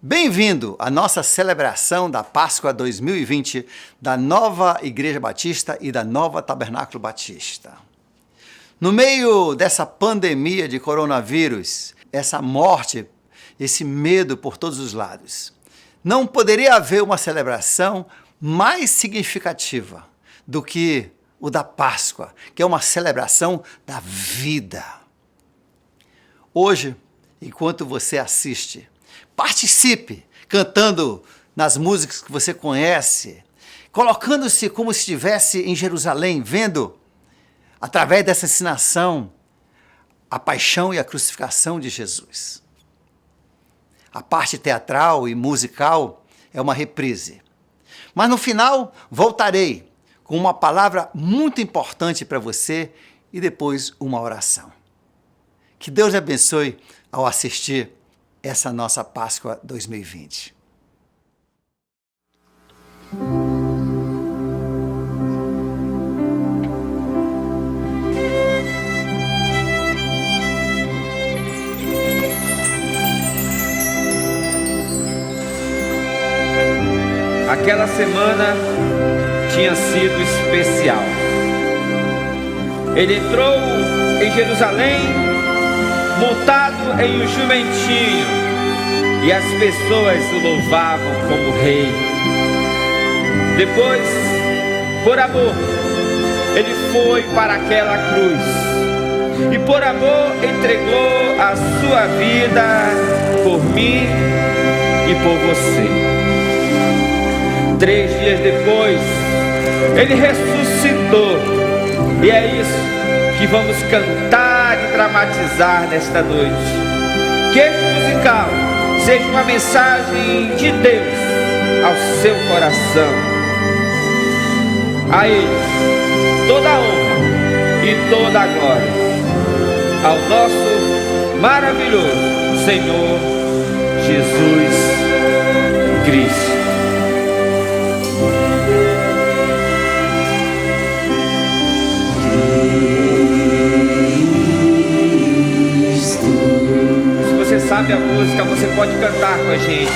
Bem-vindo à nossa celebração da Páscoa 2020 da Nova Igreja Batista e da Nova Tabernáculo Batista. No meio dessa pandemia de coronavírus, essa morte, esse medo por todos os lados, não poderia haver uma celebração mais significativa do que o da Páscoa, que é uma celebração da vida. Hoje, enquanto você assiste, participe cantando nas músicas que você conhece, colocando-se como se estivesse em Jerusalém, vendo, através dessa ensinação, a paixão e a crucificação de Jesus. A parte teatral e musical é uma reprise. Mas no final, voltarei com uma palavra muito importante para você e depois uma oração. Que Deus te abençoe ao assistir essa nossa Páscoa 2020. Aquela semana tinha sido especial. Ele entrou em Jerusalém montado em um jumentinho, e as pessoas o louvavam como rei. Depois, por amor, ele foi para aquela cruz e por amor entregou a sua vida por mim e por você. 3 dias depois, ele ressuscitou, e é isso que vamos cantar e dramatizar nesta noite. Que este musical seja uma mensagem de Deus ao seu coração. A Ele toda a honra e toda a glória, ao nosso maravilhoso Senhor Jesus Cristo. Você sabe a música, você pode cantar com a gente.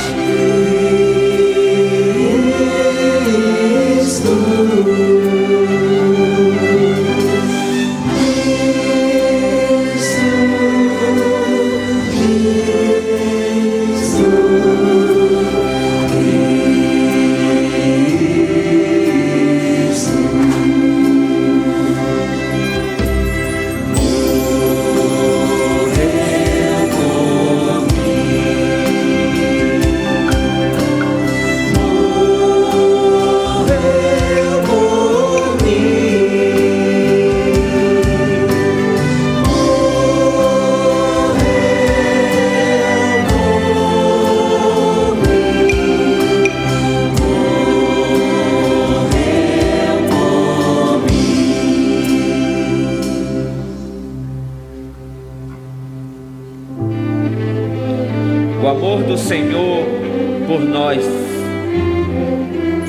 O amor do Senhor por nós,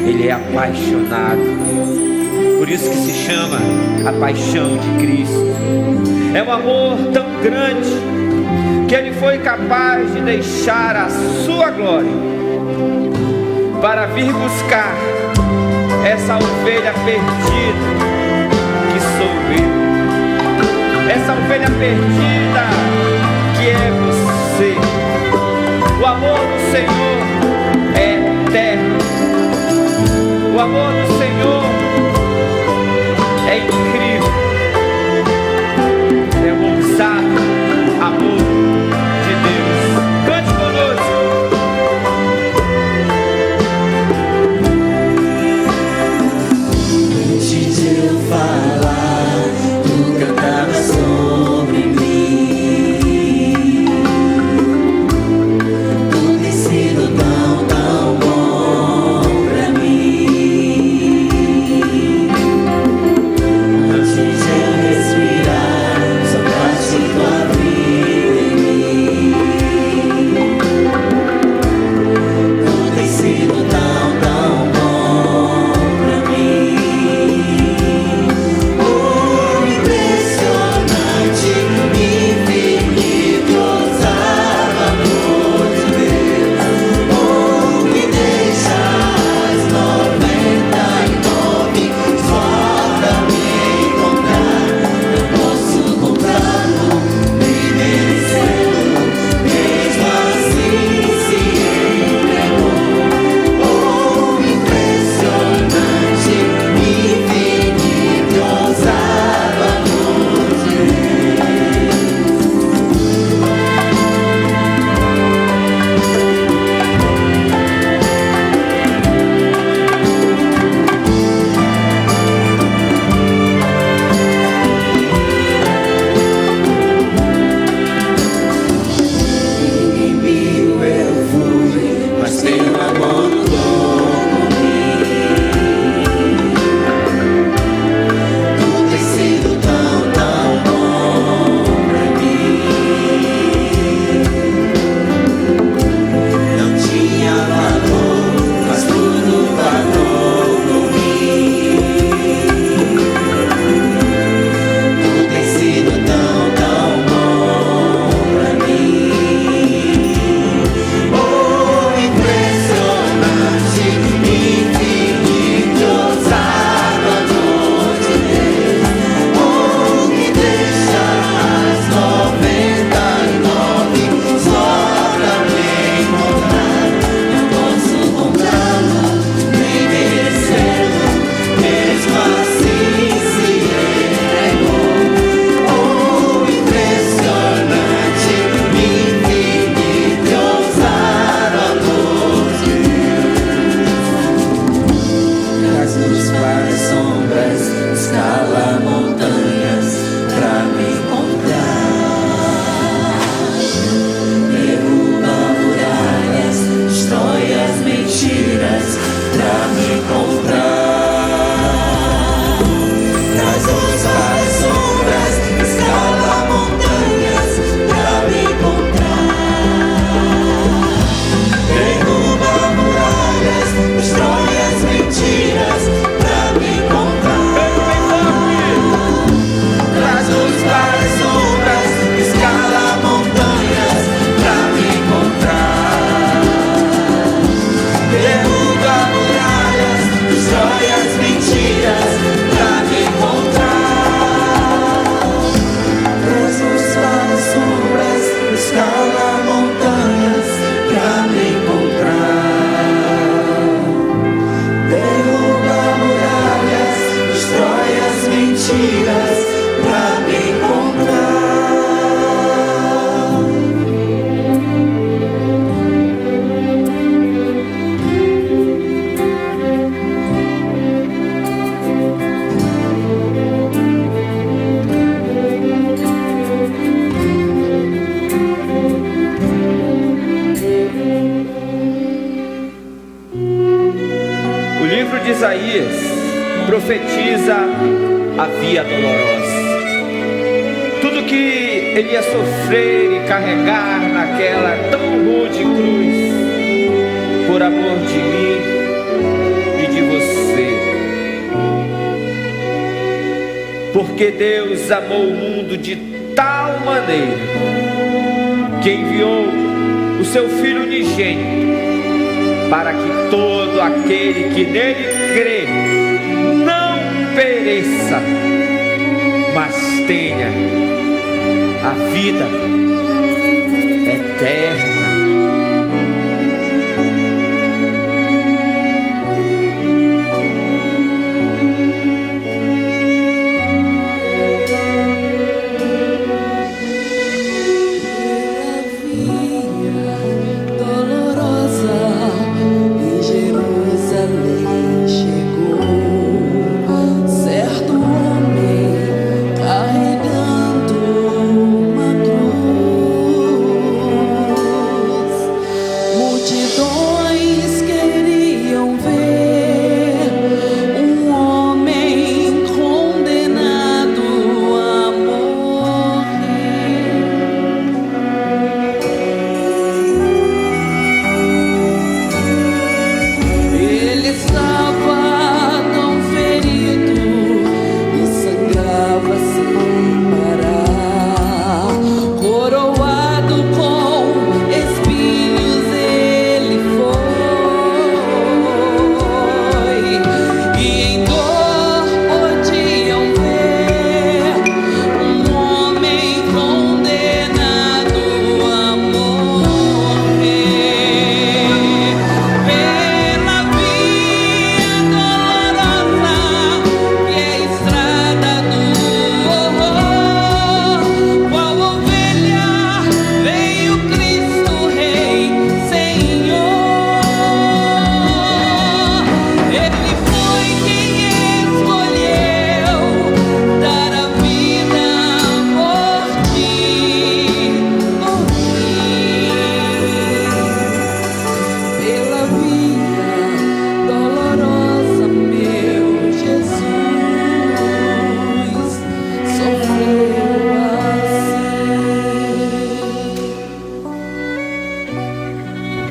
Ele é apaixonado. Por isso que se chama a paixão de Cristo. É um amor tão grande que Ele foi capaz de deixar a sua glória para vir buscar essa ovelha perdida que sou eu. Essa ovelha perdida que é você. O amor do Senhor é eterno. O amor do Senhor é incrível. É o ousado amor de Deus. Cante conosco. Antes de eu falar, tu cantavas sobre mim. Tu tem sido tão, tão bom pra mim. Isaías profetiza a via dolorosa. Tudo que ele ia sofrer e carregar naquela tão rude cruz, por amor de mim e de você. Porque Deus amou o mundo de tal maneira que enviou o seu Filho unigênito, para que todo aquele que nele crê não pereça, mas tenha a vida eterna.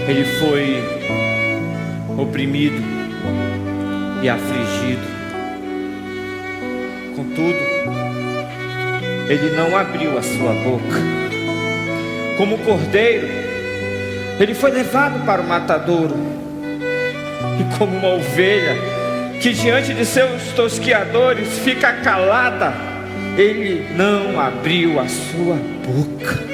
Ele foi oprimido e afligido. Contudo, ele não abriu a sua boca. Como cordeiro, ele foi levado para o matadouro. E como uma ovelha que diante de seus tosquiadores fica calada, ele não abriu a sua boca.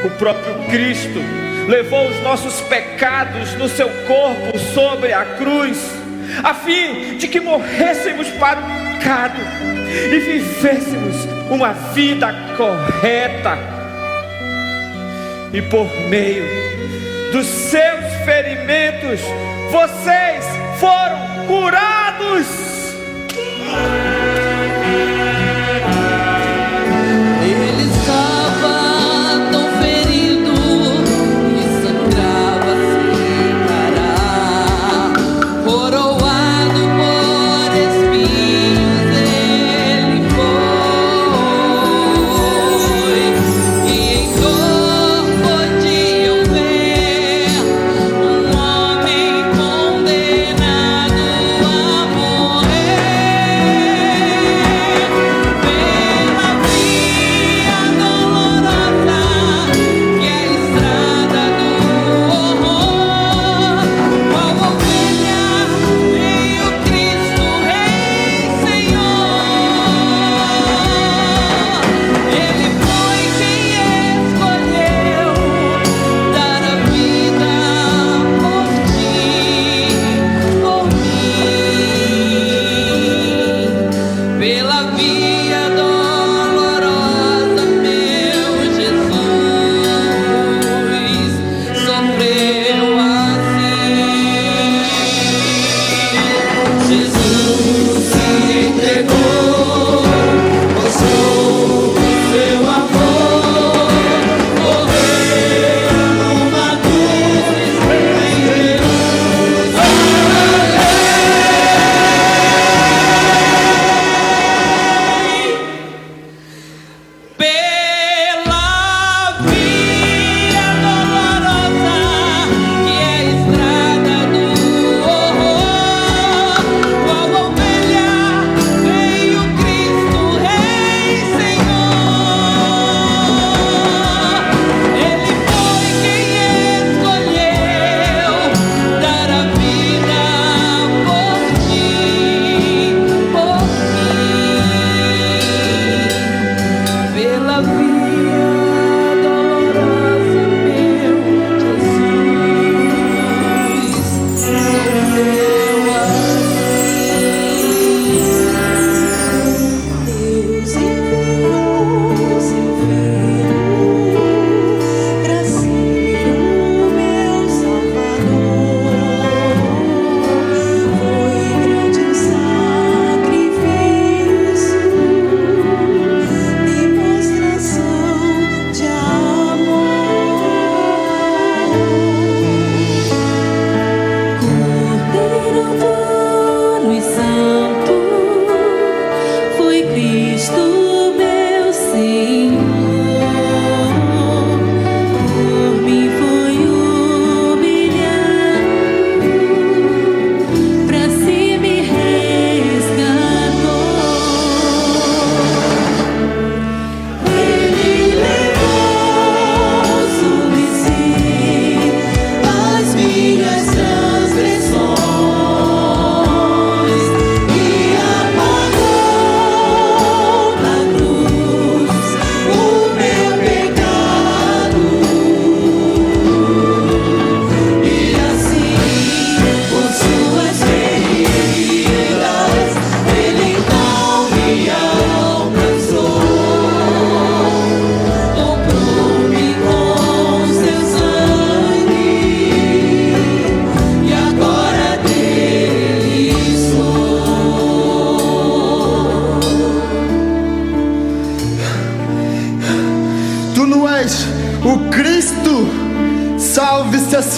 O próprio Cristo levou os nossos pecados no seu corpo sobre a cruz, a fim de que morrêssemos para o pecado e vivêssemos uma vida correta. E por meio dos seus ferimentos, vocês foram curados. Ele estava tão ferido e sangrava sem parar, coroado por espinhos ele foi, e em dor podiam ver um homem condenado a morrer.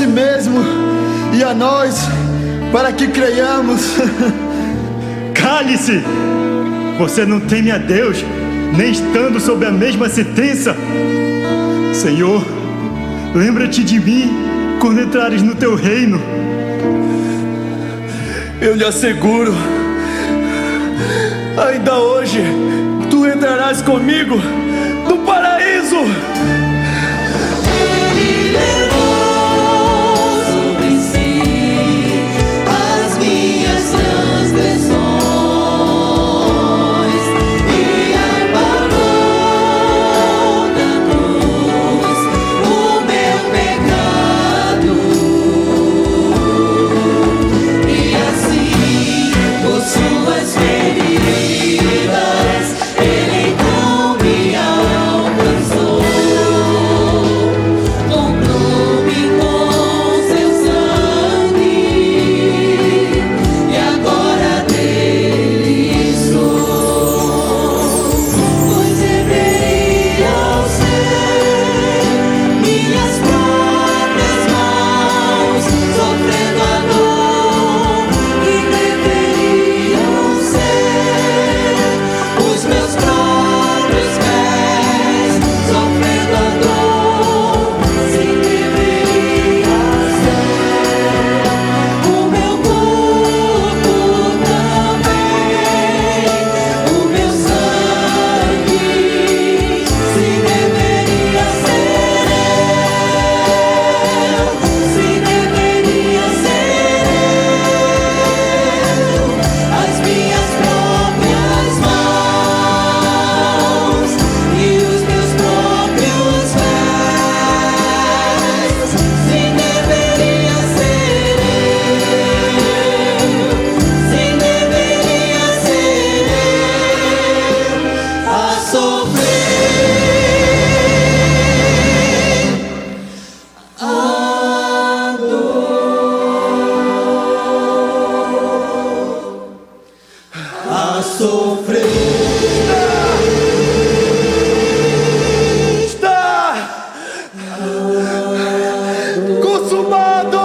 si mesmo e a nós, para que creiamos. Cale-se! Você não teme a Deus, nem estando sob a mesma sentença. Senhor, lembra-te de mim quando entrares no teu reino. Eu lhe asseguro, ainda hoje tu entrarás comigo no paraíso. Ele levou sobre si as minhas transgressões e apagou na cruz o meu pecado. E assim, por suas feridas, Ele então me alcançou. Comprou-me com seu sangue e agora dele sou. Pois deveriam ser minhas próprias mãos sofrendo a dor, e deveriam ser os meus próprios pés sofrendo a dor, se deveria ser o meu corpo também, o meu sangue, se deveria ser eu, se deveria ser eu, as minhas próprias mãos e os meus próprios pés, se deveria ser eu, se deveria ser eu a sofrer a dor, a sofrer. Está consumado.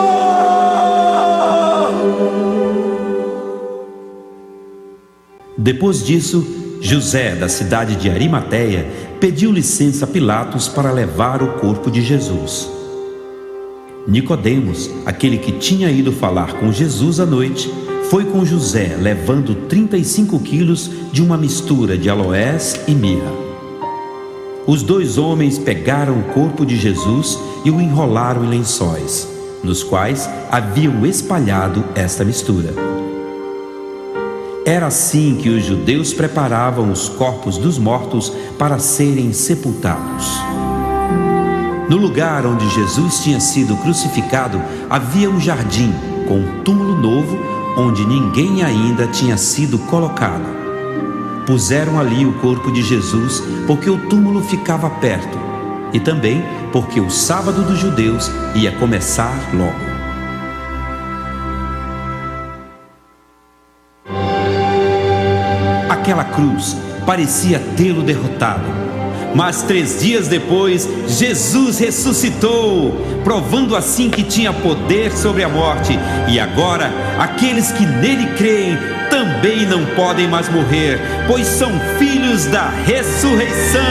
Depois disso, José, da cidade de Arimateia, pediu licença a Pilatos para levar o corpo de Jesus. Nicodemos, aquele que tinha ido falar com Jesus à noite, foi com José, levando 35 quilos de uma mistura de aloés e mirra. Os dois homens pegaram o corpo de Jesus e o enrolaram em lençóis, nos quais haviam espalhado esta mistura. Era assim que os judeus preparavam os corpos dos mortos para serem sepultados. No lugar onde Jesus tinha sido crucificado, havia um jardim com um túmulo novo, onde ninguém ainda tinha sido colocado. Puseram ali o corpo de Jesus porque o túmulo ficava perto, e também porque o sábado dos judeus ia começar logo. Aquela cruz parecia tê-lo derrotado, mas 3 dias depois, Jesus ressuscitou, provando assim que tinha poder sobre a morte. E agora, aqueles que nele creem também não podem mais morrer, pois são filhos da ressurreição.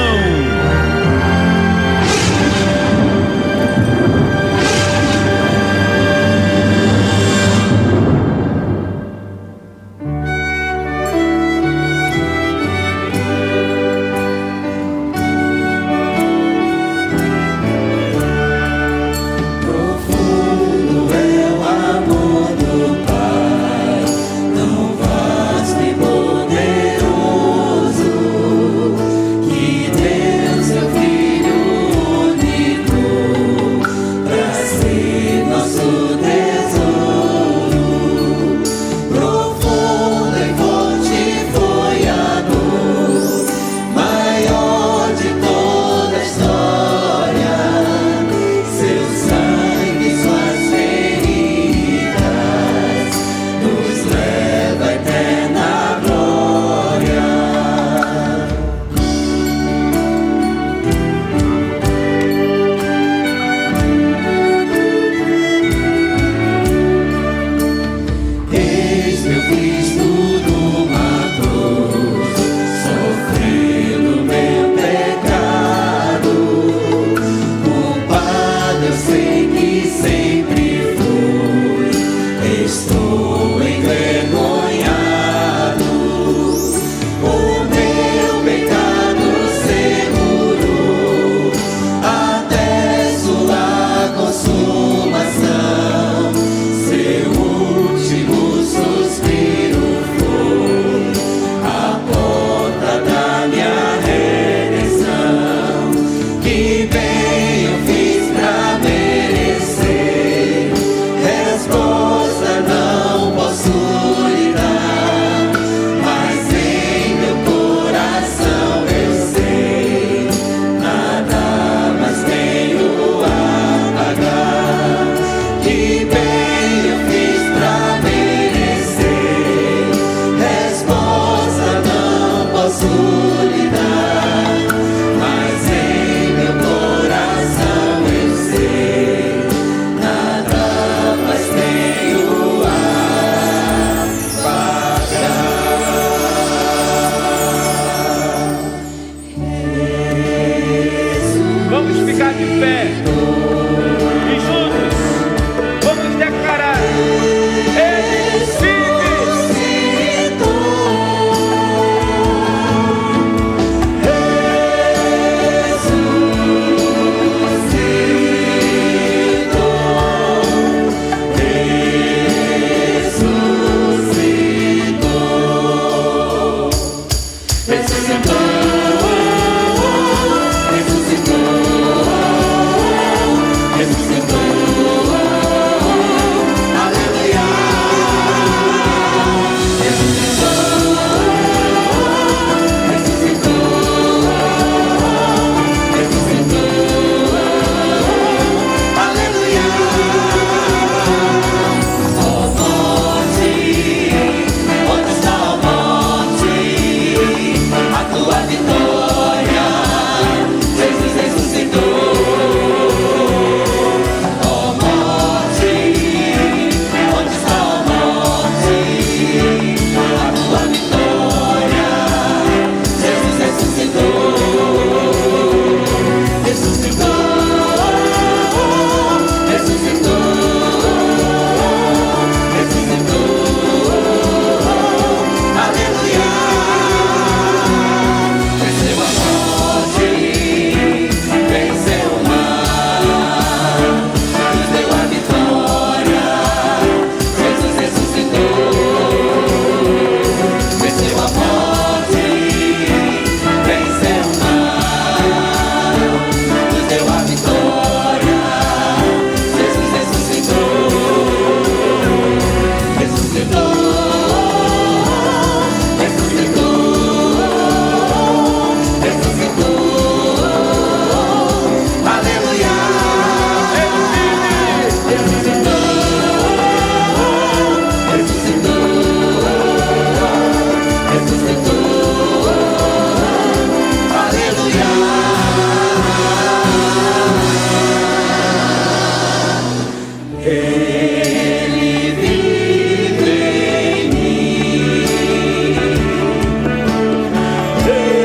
Poderoso, que Deus Ele vive em mim. Ele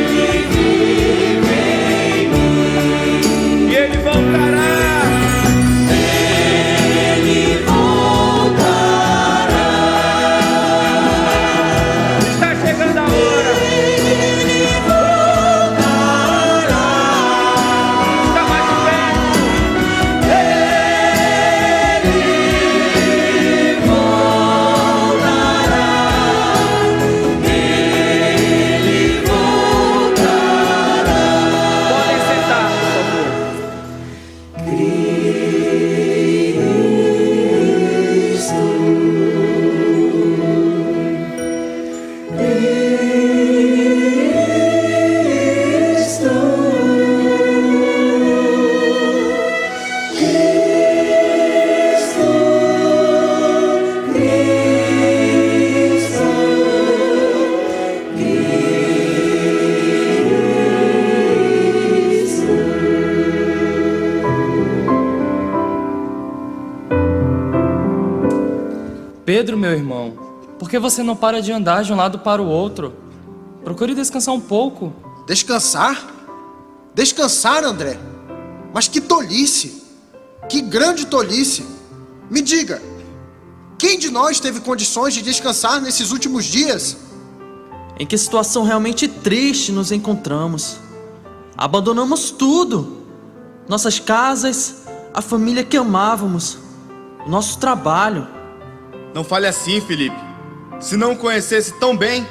vive em mim. E ele voltará. Está chegando a hora. Está mais perto. Podem sentar, por favor. Pedro, meu irmão, por que você não para de andar de um lado para o outro? Procure descansar um pouco. Descansar? Descansar, André? Mas que tolice! Que grande tolice! Me diga, quem de nós teve condições de descansar nesses últimos dias? Em que situação realmente triste nos encontramos. Abandonamos tudo. Nossas casas, a família que amávamos, o nosso trabalho. Não fale assim, Felipe. Se não o conhecesse tão bem,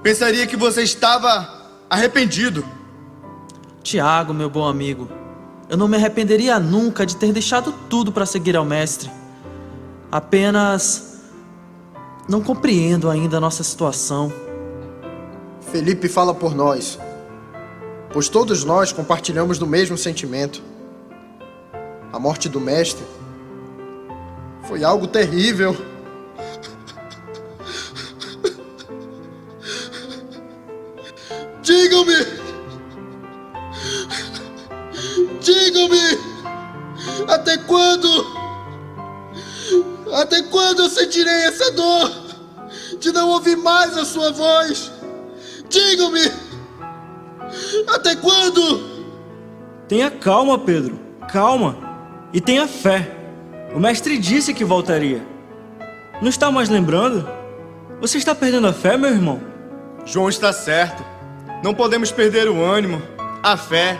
pensaria que você estava arrependido. Tiago, meu bom amigo, eu não me arrependeria nunca de ter deixado tudo para seguir ao Mestre. Apenas não compreendo ainda a nossa situação. Felipe fala por nós, pois todos nós compartilhamos do mesmo sentimento. A morte do Mestre foi algo terrível. Digam-me! Digam-me! Até quando? Até quando eu sentirei essa dor de não ouvir mais a sua voz? Digam-me! Até quando? Tenha calma, Pedro. Calma. E tenha fé. O mestre disse que voltaria. Não está mais lembrando? Você está perdendo a fé, meu irmão? João está certo. Não podemos perder o ânimo, a fé.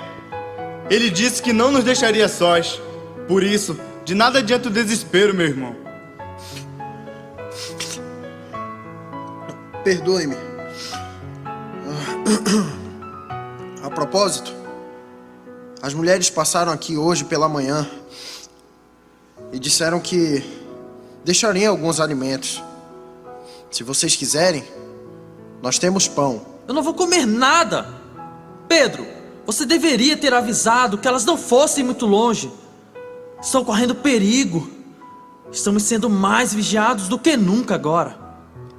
Ele disse que não nos deixaria sós. Por isso, de nada adianta o desespero, meu irmão. Perdoe-me. A propósito, as mulheres passaram aqui hoje pela manhã e disseram que deixariam alguns alimentos. Se vocês quiserem, nós temos pão. Eu não vou comer nada. Pedro, você deveria ter avisado que elas não fossem muito longe. Estão correndo perigo. Estamos sendo mais vigiados do que nunca agora.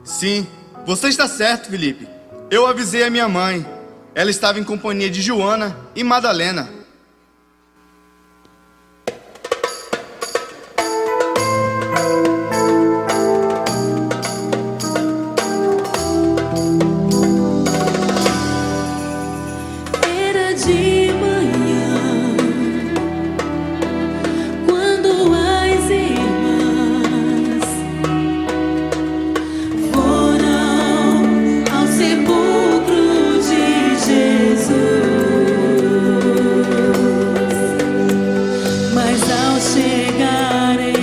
Sim, você está certo, Felipe. Eu avisei a minha mãe. Ela estava em companhia de Joana e Madalena. Era de manhã, quando as irmãs foram ao sepulcro de Jesus. Mas ao chegarem,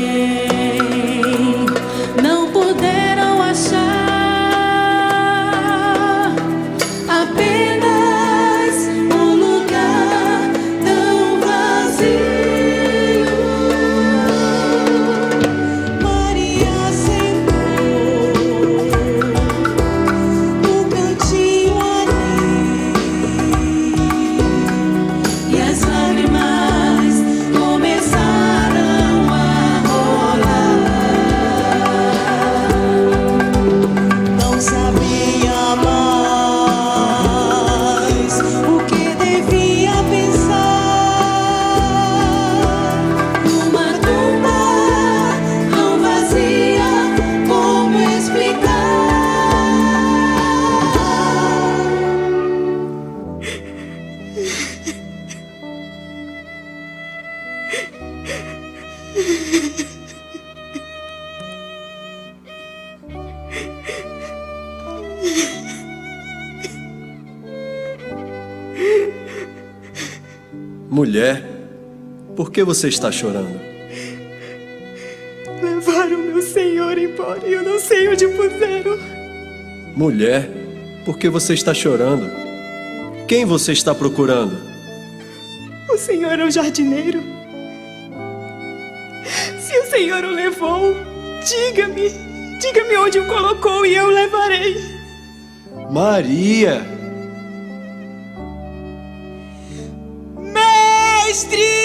Mulher, por que você está chorando? Levaram meu senhor embora e eu não sei onde puseram. Mulher, por que você está chorando? Quem você está procurando? O senhor é o jardineiro. Se o senhor o levou, diga-me onde o colocou e eu o levarei. Maria! Mestre!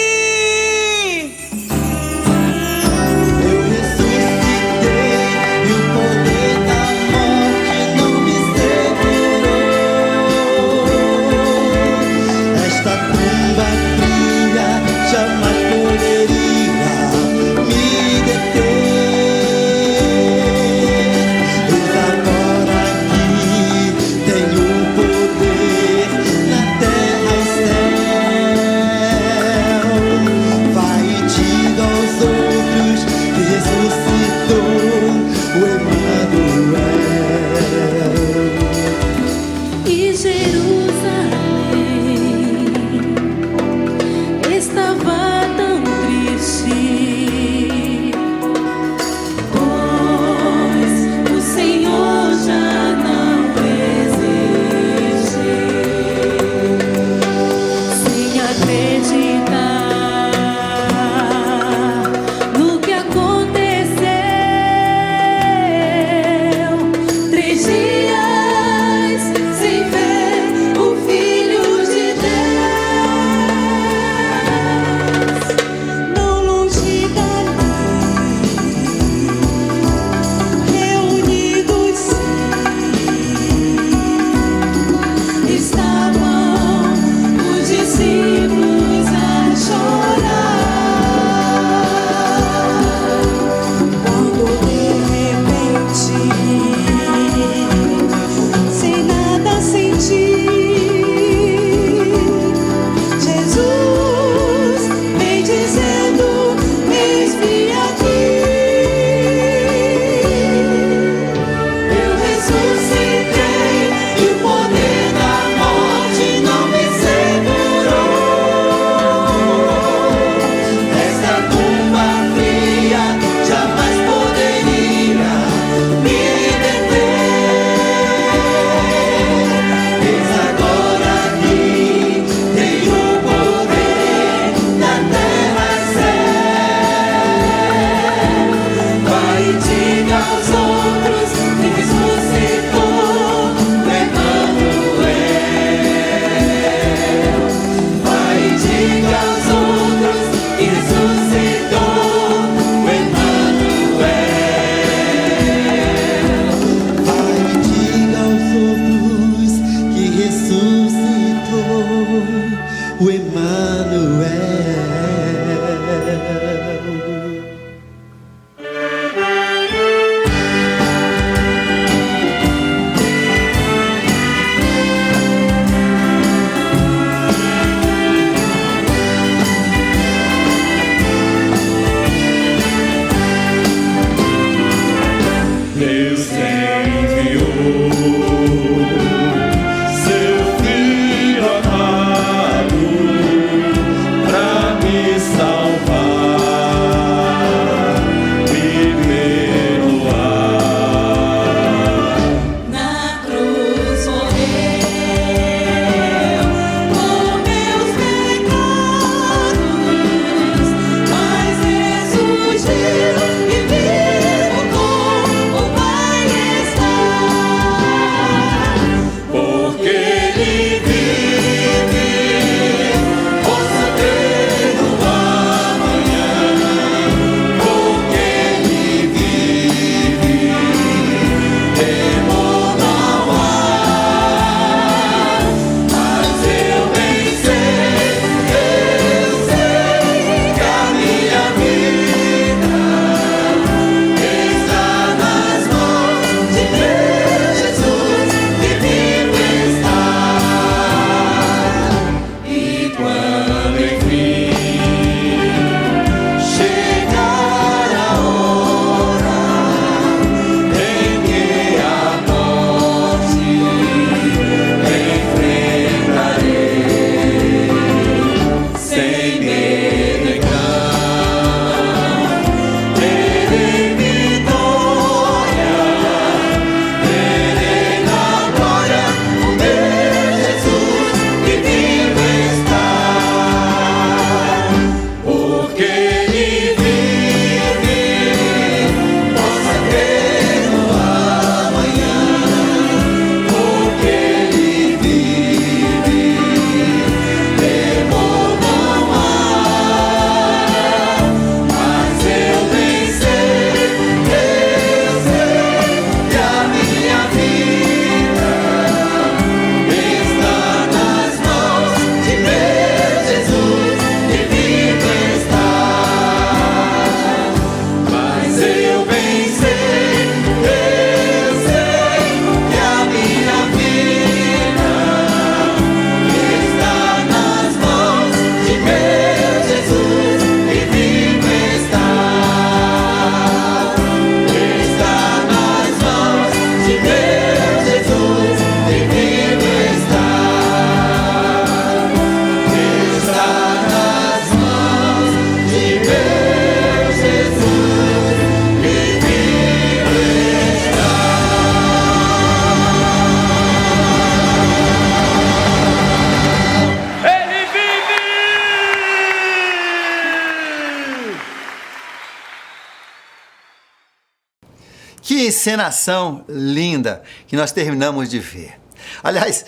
Que encenação linda que nós terminamos de ver. Aliás,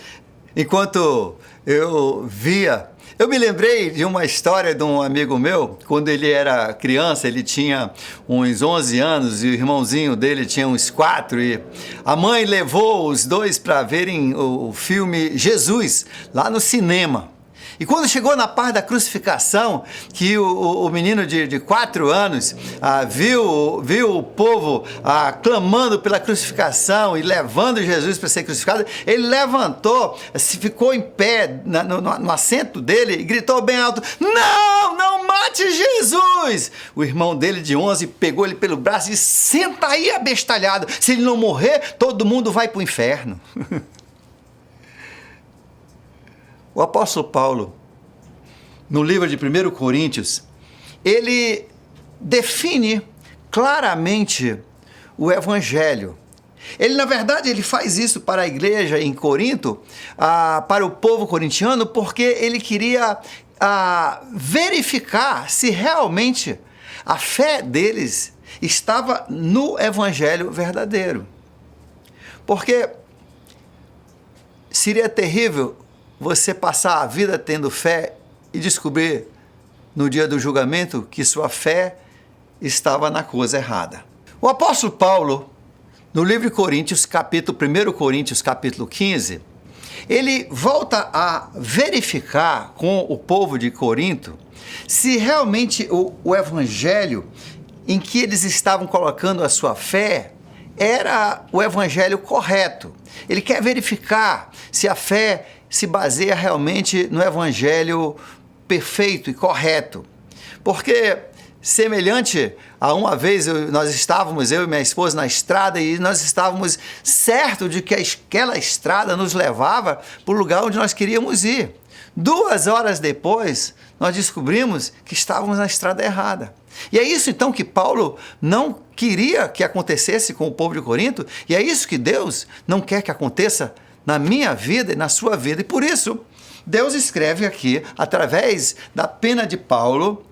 enquanto eu via, eu me lembrei de uma história de um amigo meu. Quando ele era criança, ele tinha uns 11 anos e o irmãozinho dele tinha uns 4, e a mãe levou os dois para verem o filme Jesus lá no cinema. E quando chegou na parte da crucificação, que o menino de 4 anos viu o povo clamando pela crucificação e levando Jesus para ser crucificado, ele levantou, ficou em pé no assento dele e gritou bem alto: "Não, não mate Jesus!" O irmão dele de 11 pegou ele pelo braço e disse: "Senta aí, abestalhado, se ele não morrer, todo mundo vai para o inferno." O apóstolo Paulo, no livro de 1 Coríntios, ele define claramente o evangelho. Ele, na verdade, ele faz isso para a igreja em Corinto, para o povo corintiano, porque ele queria verificar se realmente a fé deles estava no evangelho verdadeiro. Porque seria terrível você passar a vida tendo fé e descobrir no dia do julgamento que sua fé estava na coisa errada. O apóstolo Paulo, no livro de Coríntios, 1 Coríntios, capítulo 15, ele volta a verificar com o povo de Corinto se realmente o evangelho em que eles estavam colocando a sua fé era o evangelho correto. Ele quer verificar se a fé se baseia realmente no evangelho perfeito e correto. Porque, semelhante a uma vez nós estávamos, eu e minha esposa, na estrada, e nós estávamos certos de que aquela estrada nos levava para o lugar onde nós queríamos ir. 2 horas depois, nós descobrimos que estávamos na estrada errada. E é isso então que Paulo não queria que acontecesse com o povo de Corinto, e é isso que Deus não quer que aconteça na minha vida e na sua vida. E por isso, Deus escreve aqui, através da pena de Paulo,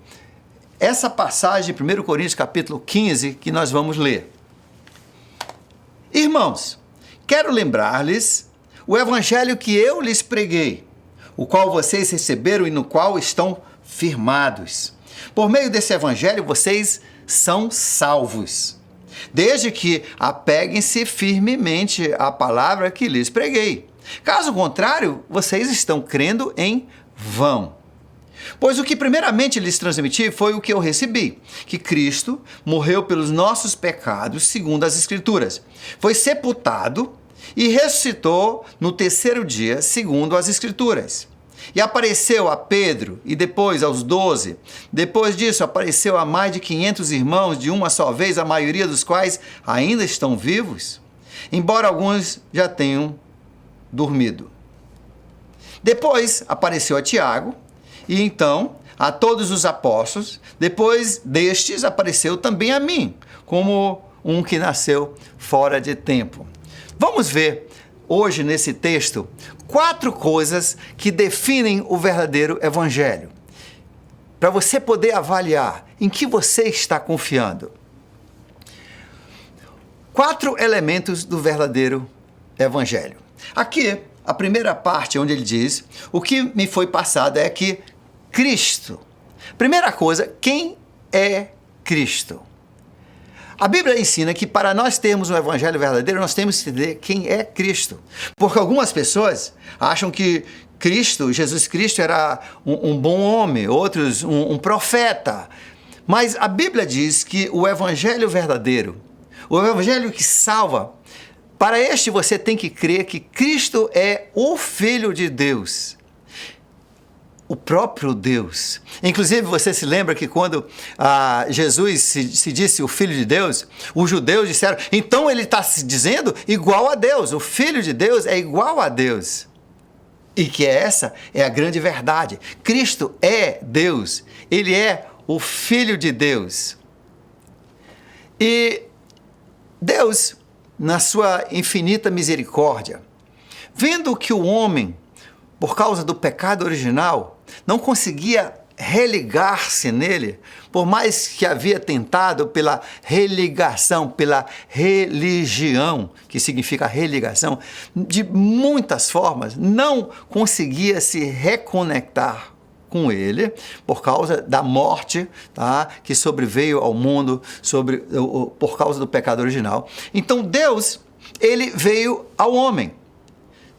essa passagem de 1 Coríntios capítulo 15 que nós vamos ler. Irmãos, quero lembrar-lhes o evangelho que eu lhes preguei, o qual vocês receberam e no qual estão firmados. Por meio desse evangelho vocês são salvos, desde que apeguem-se firmemente à palavra que lhes preguei. Caso contrário, vocês estão crendo em vão. Pois o que primeiramente lhes transmiti foi o que eu recebi, que Cristo morreu pelos nossos pecados, segundo as Escrituras. Foi sepultado e ressuscitou no 3º dia, segundo as Escrituras. E apareceu a Pedro e depois aos 12. Depois disso, apareceu a mais de 500 irmãos de uma só vez, a maioria dos quais ainda estão vivos, embora alguns já tenham dormido. Depois apareceu a Tiago e então a todos os apóstolos. Depois destes apareceu também a mim, como um que nasceu fora de tempo. Vamos ver hoje nesse texto 4 coisas que definem o verdadeiro evangelho, para você poder avaliar em que você está confiando. 4 elementos do verdadeiro evangelho. Aqui, a primeira parte onde ele diz: o que me foi passado é que Cristo. Primeira coisa, quem é Cristo? A Bíblia ensina que para nós termos um evangelho verdadeiro, nós temos que entender quem é Cristo. Porque algumas pessoas acham que Jesus Cristo era um bom homem, outros um profeta. Mas a Bíblia diz que o evangelho verdadeiro, o evangelho que salva, para este você tem que crer que Cristo é o Filho de Deus, o próprio Deus. Inclusive, você se lembra que quando Jesus se disse o Filho de Deus, os judeus disseram: então ele está se dizendo igual a Deus, o Filho de Deus é igual a Deus. E que essa é a grande verdade. Cristo é Deus, ele é o Filho de Deus. E Deus, na sua infinita misericórdia, vendo que o homem, por causa do pecado original, não conseguia religar-se nele, por mais que havia tentado pela religação, pela religião, que significa religação, de muitas formas, não conseguia se reconectar com ele por causa da morte, tá, que sobreveio ao mundo por causa do pecado original. Então Deus, ele veio ao homem.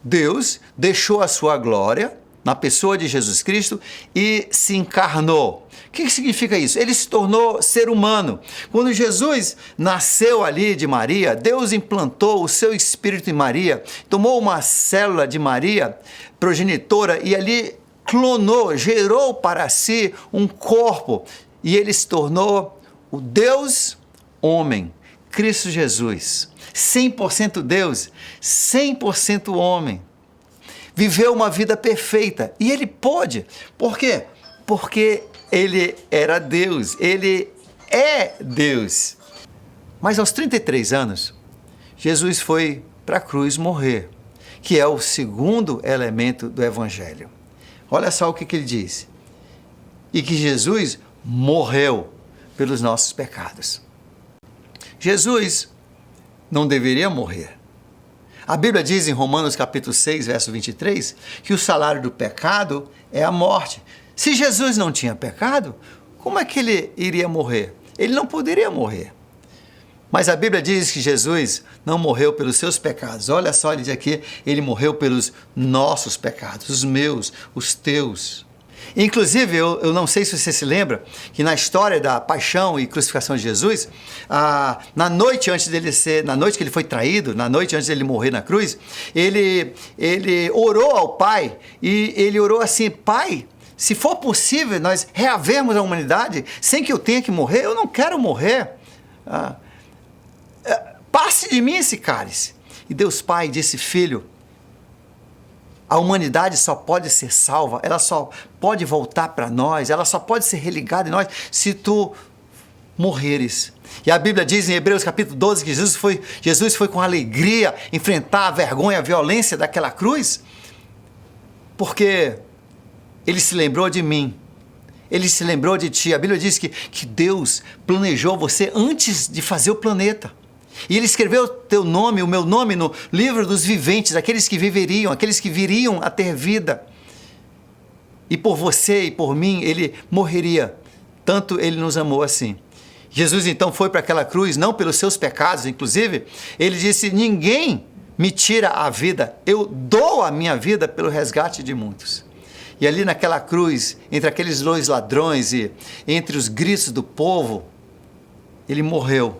Deus deixou a sua glória na pessoa de Jesus Cristo e se encarnou. O que significa isso? Ele se tornou ser humano. Quando Jesus nasceu ali de Maria, Deus implantou o seu espírito em Maria, tomou uma célula de Maria, progenitora, e ali clonou, gerou para si um corpo, e ele se tornou o Deus homem, Cristo Jesus. 100% Deus, 100% homem. Viveu uma vida perfeita. E ele pôde. Por quê? Porque ele era Deus. Ele é Deus. Mas aos 33 anos, Jesus foi para a cruz morrer, que é o segundo elemento do Evangelho. Olha só o que ele diz. E que Jesus morreu pelos nossos pecados. Jesus não deveria morrer. A Bíblia diz em Romanos capítulo 6, verso 23, que o salário do pecado é a morte. Se Jesus não tinha pecado, como é que ele iria morrer? Ele não poderia morrer. Mas a Bíblia diz que Jesus não morreu pelos seus pecados. Olha só, ele diz aqui, ele morreu pelos nossos pecados, os meus, os teus. Inclusive, eu não sei se você se lembra, que na história da paixão e crucificação de Jesus, na noite que ele foi traído, na noite antes dele morrer na cruz, ele orou ao Pai, e ele orou assim: Pai, se for possível nós reavermos a humanidade sem que eu tenha que morrer, eu não quero morrer. Passe de mim esse cálice. E Deus Pai disse: Filho, a humanidade só pode ser salva, ela só pode voltar para nós, ela só pode ser religada em nós se tu morreres. E a Bíblia diz em Hebreus capítulo 12 que Jesus foi com alegria enfrentar a vergonha, a violência daquela cruz, porque ele se lembrou de mim, ele se lembrou de ti. A Bíblia diz que Deus planejou você antes de fazer o planeta. E ele escreveu teu nome, o meu nome, no livro dos viventes, aqueles que viveriam, aqueles que viriam a ter vida. E por você e por mim, ele morreria. Tanto ele nos amou assim. Jesus então foi para aquela cruz, não pelos seus pecados, inclusive, ele disse: ninguém me tira a vida, eu dou a minha vida pelo resgate de muitos. E ali naquela cruz, entre aqueles dois ladrões e entre os gritos do povo, ele morreu.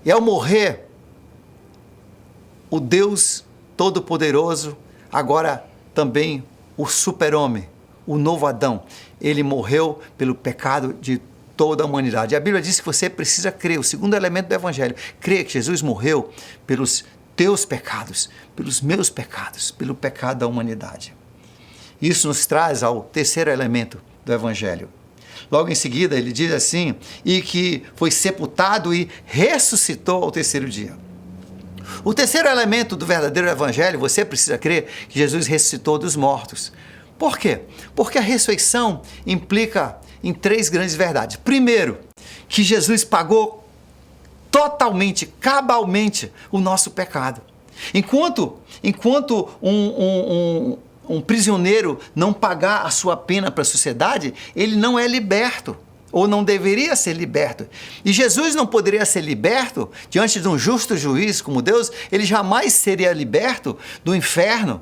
E ao morrer, o Deus Todo-Poderoso, agora também o super-homem, o novo Adão, ele morreu pelo pecado de toda a humanidade. E a Bíblia diz que você precisa crer, o segundo elemento do Evangelho, crer que Jesus morreu pelos teus pecados, pelos meus pecados, pelo pecado da humanidade. Isso nos traz ao terceiro elemento do Evangelho. Logo em seguida, ele diz assim: e que foi sepultado e ressuscitou ao terceiro dia. O terceiro elemento do verdadeiro evangelho, você precisa crer que Jesus ressuscitou dos mortos. Por quê? Porque a ressurreição implica em três grandes verdades. Primeiro, que Jesus pagou totalmente, cabalmente o nosso pecado. Enquanto um prisioneiro não pagar a sua pena para a sociedade, ele não é liberto, ou não deveria ser liberto. E Jesus não poderia ser liberto diante de um justo juiz como Deus, ele jamais seria liberto do inferno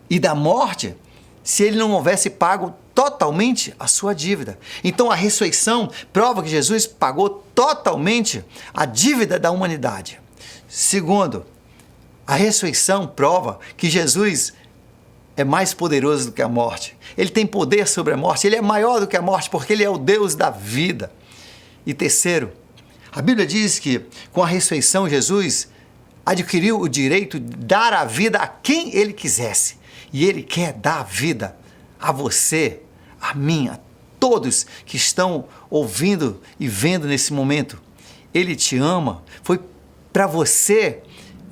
e da morte se ele não houvesse pago totalmente a sua dívida. Então a ressurreição prova que Jesus pagou totalmente a dívida da humanidade. Segundo, a ressurreição prova que Jesus é mais poderoso do que a morte. Ele tem poder sobre a morte, ele é maior do que a morte, porque ele é o Deus da vida. E terceiro, a Bíblia diz que com a ressurreição Jesus adquiriu o direito de dar a vida a quem ele quisesse. E ele quer dar a vida a você, a mim, a todos que estão ouvindo e vendo nesse momento. Ele te ama, foi para você,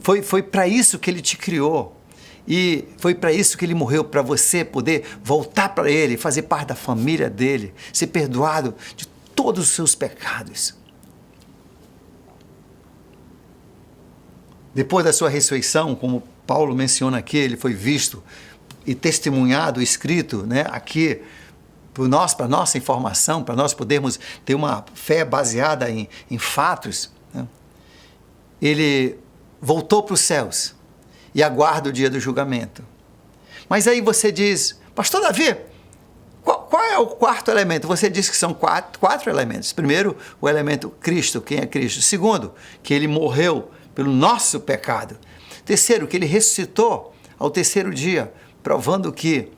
foi para isso que ele te criou. E foi para isso que ele morreu, para você poder voltar para ele, fazer parte da família dele, ser perdoado de todos os seus pecados. Depois da sua ressurreição, como Paulo menciona aqui, ele foi visto e testemunhado, escrito, né, aqui, para nossa informação, para nós podermos ter uma fé baseada em fatos, né? Ele voltou para os céus e aguarda o dia do julgamento. Mas aí você diz, pastor Davi, qual é o quarto elemento? Você diz que são quatro elementos. Primeiro, o elemento Cristo, quem é Cristo? Segundo, que ele morreu pelo nosso pecado. Terceiro, que ele ressuscitou ao terceiro dia, provando que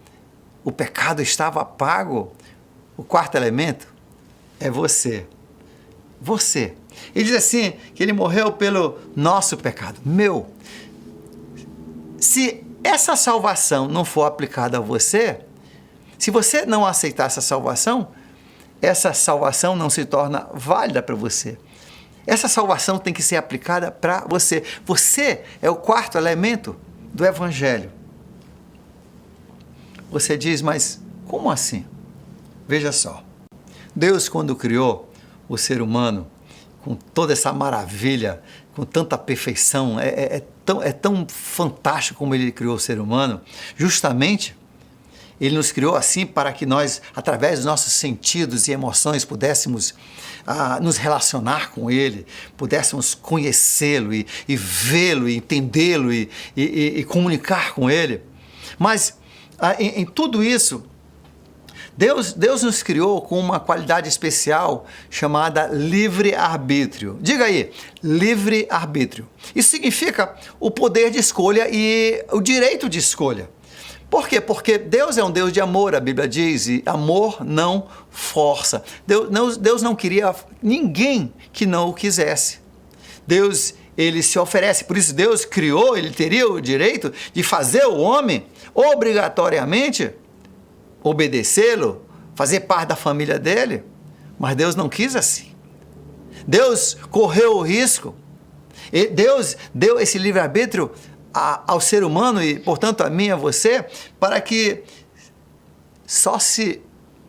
o pecado estava pago. O quarto elemento é você. Você. Ele diz assim, que ele morreu pelo nosso pecado. Meu, se essa salvação não for aplicada a você, se você não aceitar essa salvação não se torna válida para você. Essa salvação tem que ser aplicada para você. Você é o quarto elemento do Evangelho. Você diz, mas como assim? Veja só. Deus, quando criou o ser humano, com toda essa maravilha, com tanta perfeição, é tão fantástico como ele criou o ser humano, justamente ele nos criou assim para que nós, através dos nossos sentidos e emoções, pudéssemos nos relacionar com ele, pudéssemos conhecê-lo e vê-lo, e entendê-lo e comunicar com ele. Mas em tudo isso, Deus nos criou com uma qualidade especial chamada livre-arbítrio. Diga aí, livre-arbítrio. Isso significa o poder de escolha e o direito de escolha. Por quê? Porque Deus é um Deus de amor, a Bíblia diz, e amor não força. Deus não queria ninguém que não o quisesse. Deus, ele se oferece, por isso Deus criou, ele teria o direito de fazer o homem obrigatoriamente obedecê-lo, fazer parte da família dele, mas Deus não quis assim. Deus correu o risco. Deus deu esse livre-arbítrio ao ser humano e, portanto, a mim e a você, para que só se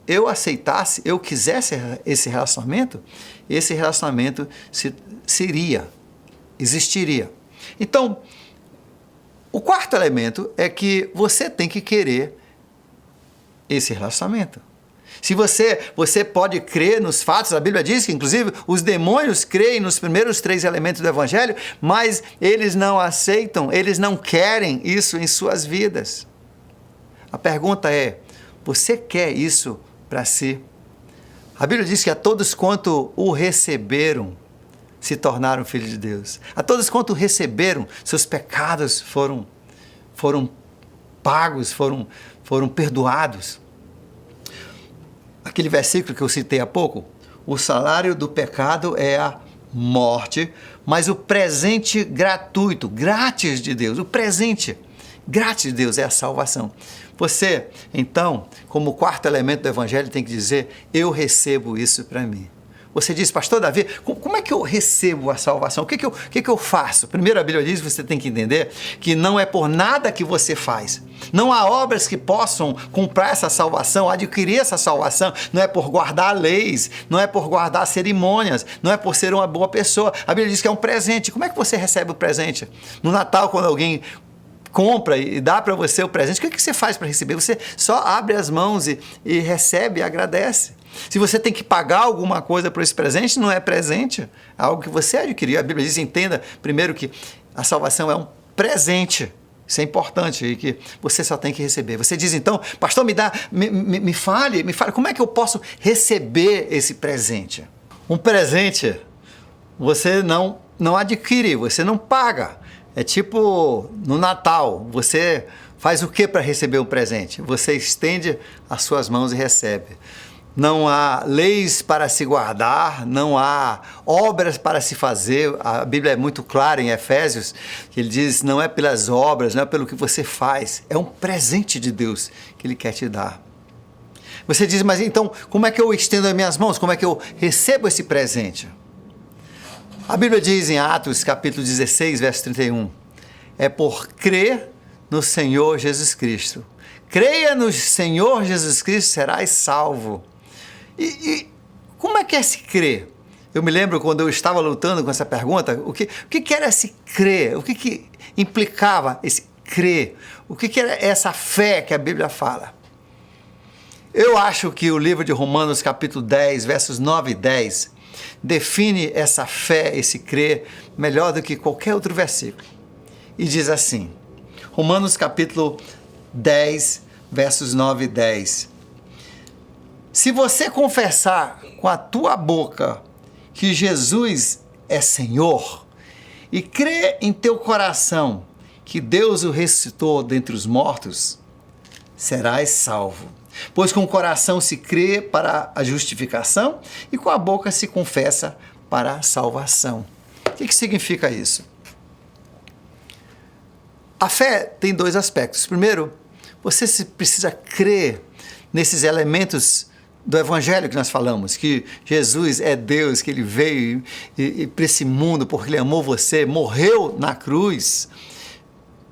eu aceitasse, eu quisesse esse relacionamento existiria. Então, o quarto elemento é que você tem que querer esse relacionamento. Se você pode crer nos fatos, a Bíblia diz que, inclusive, os demônios creem nos primeiros 3 elementos do Evangelho, mas eles não aceitam, eles não querem isso em suas vidas. A pergunta é, você quer isso para si? A Bíblia diz que a todos quanto o receberam, se tornaram filhos de Deus. A todos quanto o receberam, seus pecados foram pagos, foram perdoados. Aquele versículo que eu citei há pouco, o salário do pecado é a morte, mas o presente gratuito, grátis de Deus, o presente grátis de Deus é a salvação. Você, então, como quarto elemento do Evangelho, tem que dizer, eu recebo isso para mim. Você diz, pastor Davi, como é que eu recebo a salvação? O que que eu faço? Primeiro a Bíblia diz que você tem que entender que não é por nada que você faz. Não há obras que possam comprar essa salvação, adquirir essa salvação. Não é por guardar leis, não é por guardar cerimônias, não é por ser uma boa pessoa. A Bíblia diz que é um presente. Como é que você recebe o presente? No Natal, quando alguém compra e dá para você o presente, o que você faz para receber? Você só abre as mãos e recebe e agradece. Se você tem que pagar alguma coisa por esse presente, não é presente, é algo que você adquiriu. A Bíblia diz, entenda primeiro que a salvação é um presente. Isso é importante e que você só tem que receber. Você diz então, pastor, me fale, como é que eu posso receber esse presente? Um presente você não adquire, você não paga. É tipo no Natal, você faz o que para receber um presente? Você estende as suas mãos e recebe. Não há leis para se guardar, não há obras para se fazer. A Bíblia é muito clara em Efésios, que ele diz, não é pelas obras, não é pelo que você faz, é um presente de Deus que ele quer te dar. Você diz, mas então, como é que eu estendo as minhas mãos? Como é que eu recebo esse presente? A Bíblia diz em Atos, capítulo 16, verso 31, é por crer no Senhor Jesus Cristo. Creia no Senhor Jesus Cristo, serás salvo. E como é que é se crer? Eu me lembro quando eu estava lutando com essa pergunta, o que era se crer? O que implicava esse crer? O que era essa fé que a Bíblia fala? Eu acho que o livro de Romanos, capítulo 10, versos 9 e 10, define essa fé, esse crer, melhor do que qualquer outro versículo. E diz assim, Romanos, capítulo 10, versos 9 e 10. Se você confessar com a tua boca que Jesus é Senhor e crer em teu coração que Deus o ressuscitou dentre os mortos, serás salvo. Pois com o coração se crê para a justificação e com a boca se confessa para a salvação. O que significa isso? A fé tem dois aspectos. Primeiro, você precisa crer nesses elementos do Evangelho que nós falamos, que Jesus é Deus, que Ele veio para esse mundo porque Ele amou você, morreu na cruz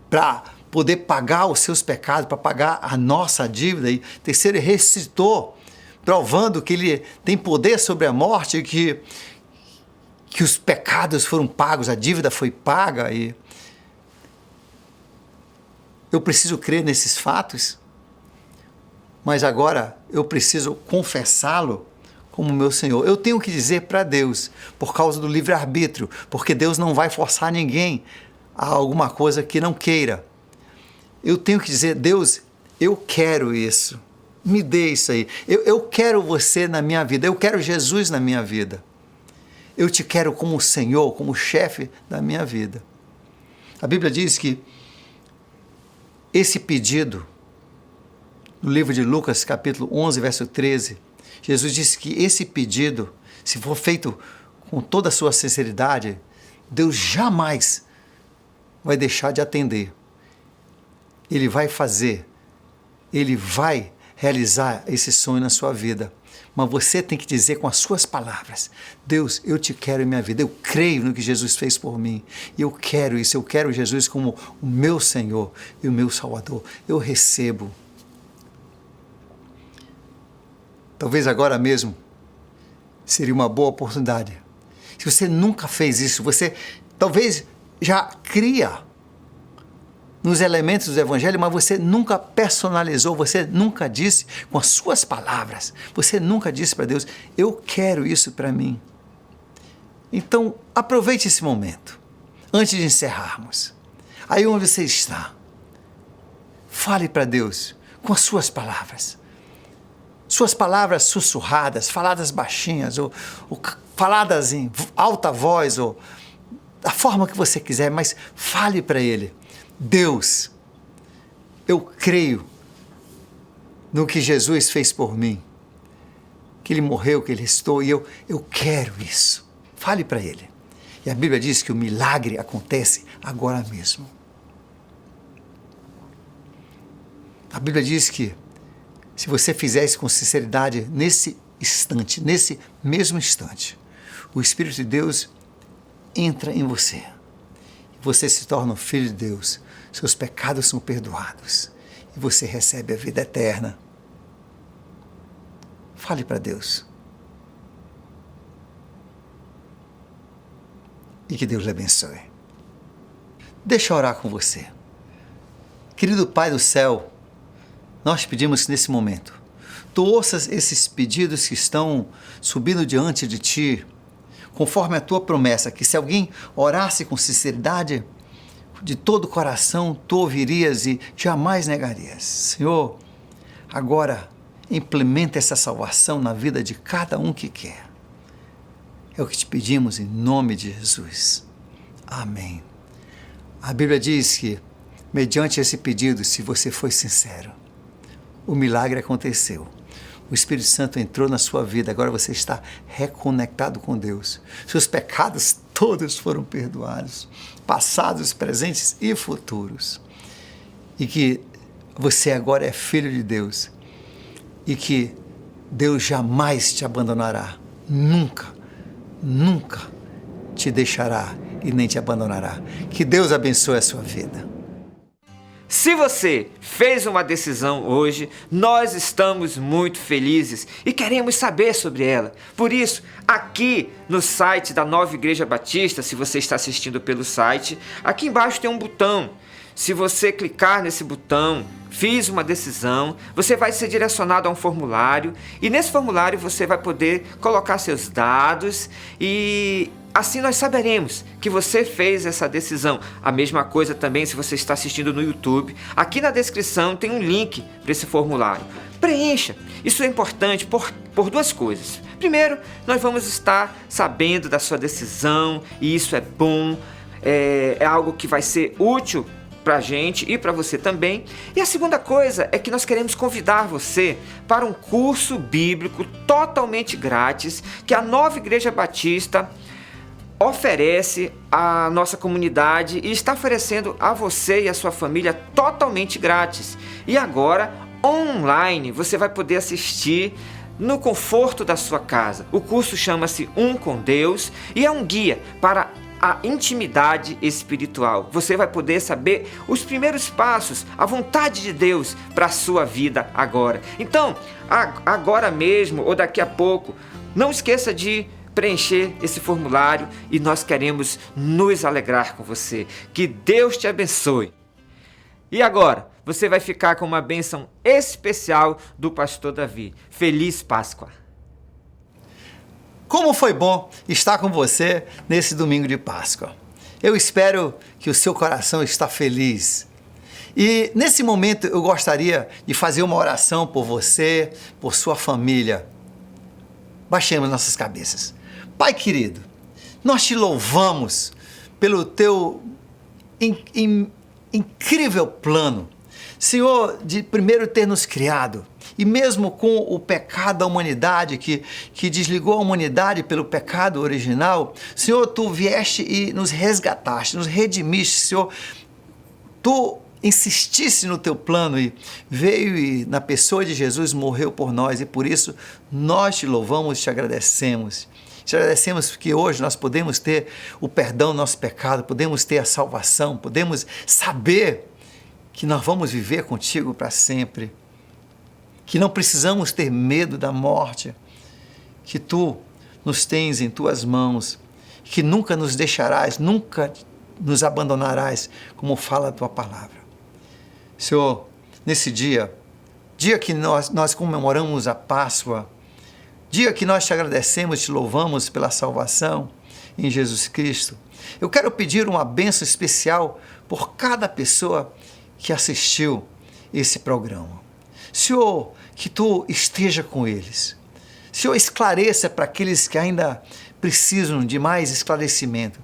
para poder pagar os seus pecados, para pagar a nossa dívida. E terceiro, Ele ressuscitou, provando que Ele tem poder sobre a morte e que os pecados foram pagos, a dívida foi paga. E eu preciso crer nesses fatos, mas agora eu preciso confessá-lo como meu Senhor. Eu tenho que dizer para Deus, por causa do livre-arbítrio, porque Deus não vai forçar ninguém a alguma coisa que não queira. Eu tenho que dizer, Deus, eu quero isso, me dê isso aí. Eu quero você na minha vida, eu quero Jesus na minha vida. Eu te quero como Senhor, como chefe da minha vida. A Bíblia diz que esse pedido, no livro de Lucas, capítulo 11, verso 13, Jesus disse que esse pedido, se for feito com toda a sua sinceridade, Deus jamais vai deixar de atender. Ele vai fazer, Ele vai realizar esse sonho na sua vida. Mas você tem que dizer com as suas palavras, Deus, eu te quero em minha vida, eu creio no que Jesus fez por mim, e eu quero isso, eu quero Jesus como o meu Senhor e o meu Salvador, eu recebo. Talvez agora mesmo seria uma boa oportunidade. Se você nunca fez isso, você talvez já cria nos elementos do Evangelho, mas você nunca personalizou, você nunca disse com as suas palavras, você nunca disse para Deus, eu quero isso para mim. Então, aproveite esse momento, antes de encerrarmos. Aí onde você está, fale para Deus com as suas palavras sussurradas, faladas baixinhas, ou faladas em alta voz, ou da forma que você quiser, mas fale para Ele. Deus, eu creio no que Jesus fez por mim, que Ele morreu, que Ele ressuscitou, e eu quero isso. Fale para Ele. E a Bíblia diz que o milagre acontece agora mesmo. A Bíblia diz que se você fizer isso com sinceridade, nesse instante, nesse mesmo instante, o Espírito de Deus entra em você. Você se torna um filho de Deus. Seus pecados são perdoados. E você recebe a vida eterna. Fale para Deus. E que Deus lhe abençoe. Deixa eu orar com você. Querido Pai do céu, nós pedimos que nesse momento, Tu ouças esses pedidos que estão subindo diante de Ti, conforme a Tua promessa, que se alguém orasse com sinceridade, de todo o coração, Tu ouvirias e jamais negarias. Senhor, agora implementa essa salvação na vida de cada um que quer. É o que te pedimos em nome de Jesus. Amém. A Bíblia diz que, mediante esse pedido, se você foi sincero, o milagre aconteceu. O Espírito Santo entrou na sua vida, agora você está reconectado com Deus. Seus pecados todos foram perdoados, passados, presentes e futuros. E que você agora é filho de Deus. E que Deus jamais te abandonará. Nunca, nunca te deixará e nem te abandonará. Que Deus abençoe a sua vida. Se você fez uma decisão hoje, nós estamos muito felizes e queremos saber sobre ela. Por isso, aqui no site da Nova Igreja Batista, se você está assistindo pelo site, aqui embaixo tem um botão. Se você clicar nesse botão, fiz uma decisão, você vai ser direcionado a um formulário e nesse formulário você vai poder colocar seus dados e assim nós saberemos que você fez essa decisão. A mesma coisa também se você está assistindo no YouTube. Aqui na descrição tem um link para esse formulário. Preencha. Isso é importante por duas coisas. Primeiro, nós vamos estar sabendo da sua decisão e isso é bom. É algo que vai ser útil para a gente e para você também. E a segunda coisa é que nós queremos convidar você para um curso bíblico totalmente grátis que a Nova Igreja Batista oferece à nossa comunidade e está oferecendo a você e a sua família totalmente grátis. E agora, online, você vai poder assistir no conforto da sua casa. O curso chama-se Um com Deus e é um guia para a intimidade espiritual. Você vai poder saber os primeiros passos, a vontade de Deus para a sua vida agora. Então, agora mesmo ou daqui a pouco, não esqueça de preencher esse formulário e nós queremos nos alegrar com você. Que Deus te abençoe. E agora, você vai ficar com uma bênção especial do pastor Davi. Feliz Páscoa! Como foi bom estar com você nesse domingo de Páscoa. Eu espero que o seu coração está feliz. E nesse momento eu gostaria de fazer uma oração por você, por sua família. Baixemos nossas cabeças. Pai querido, nós te louvamos pelo teu incrível plano. Senhor, de primeiro ter nos criado, e mesmo com o pecado da humanidade, que desligou a humanidade pelo pecado original, Senhor, Tu vieste e nos resgataste, nos redimiste, Senhor. Tu insistisse no Teu plano e veio e na pessoa de Jesus morreu por nós, e por isso nós te louvamos e te agradecemos. Te agradecemos porque hoje nós podemos ter o perdão do nosso pecado, podemos ter a salvação, podemos saber que nós vamos viver contigo para sempre, que não precisamos ter medo da morte, que Tu nos tens em Tuas mãos, que nunca nos deixarás, nunca nos abandonarás, como fala a Tua palavra. Senhor, nesse dia que nós comemoramos a Páscoa, dia que nós te agradecemos, te louvamos pela salvação em Jesus Cristo, eu quero pedir uma bênção especial por cada pessoa que assistiu esse programa. Senhor, que Tu esteja com eles. Senhor, esclareça para aqueles que ainda precisam de mais esclarecimento.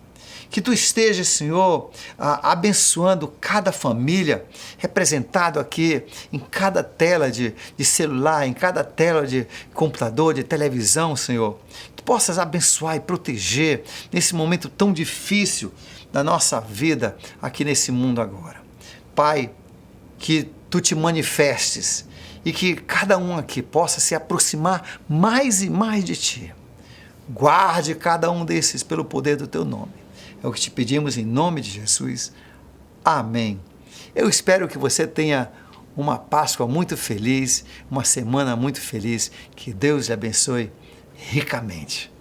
Que Tu esteja, Senhor, abençoando cada família representado aqui em cada tela de celular, em cada tela de computador, de televisão, Senhor. Que Tu possas abençoar e proteger nesse momento tão difícil da nossa vida aqui nesse mundo agora. Pai, que Tu te manifestes e que cada um aqui possa se aproximar mais e mais de Ti. Guarde cada um desses pelo poder do Teu nome. É o que te pedimos em nome de Jesus. Amém. Eu espero que você tenha uma Páscoa muito feliz, uma semana muito feliz. Que Deus lhe abençoe ricamente.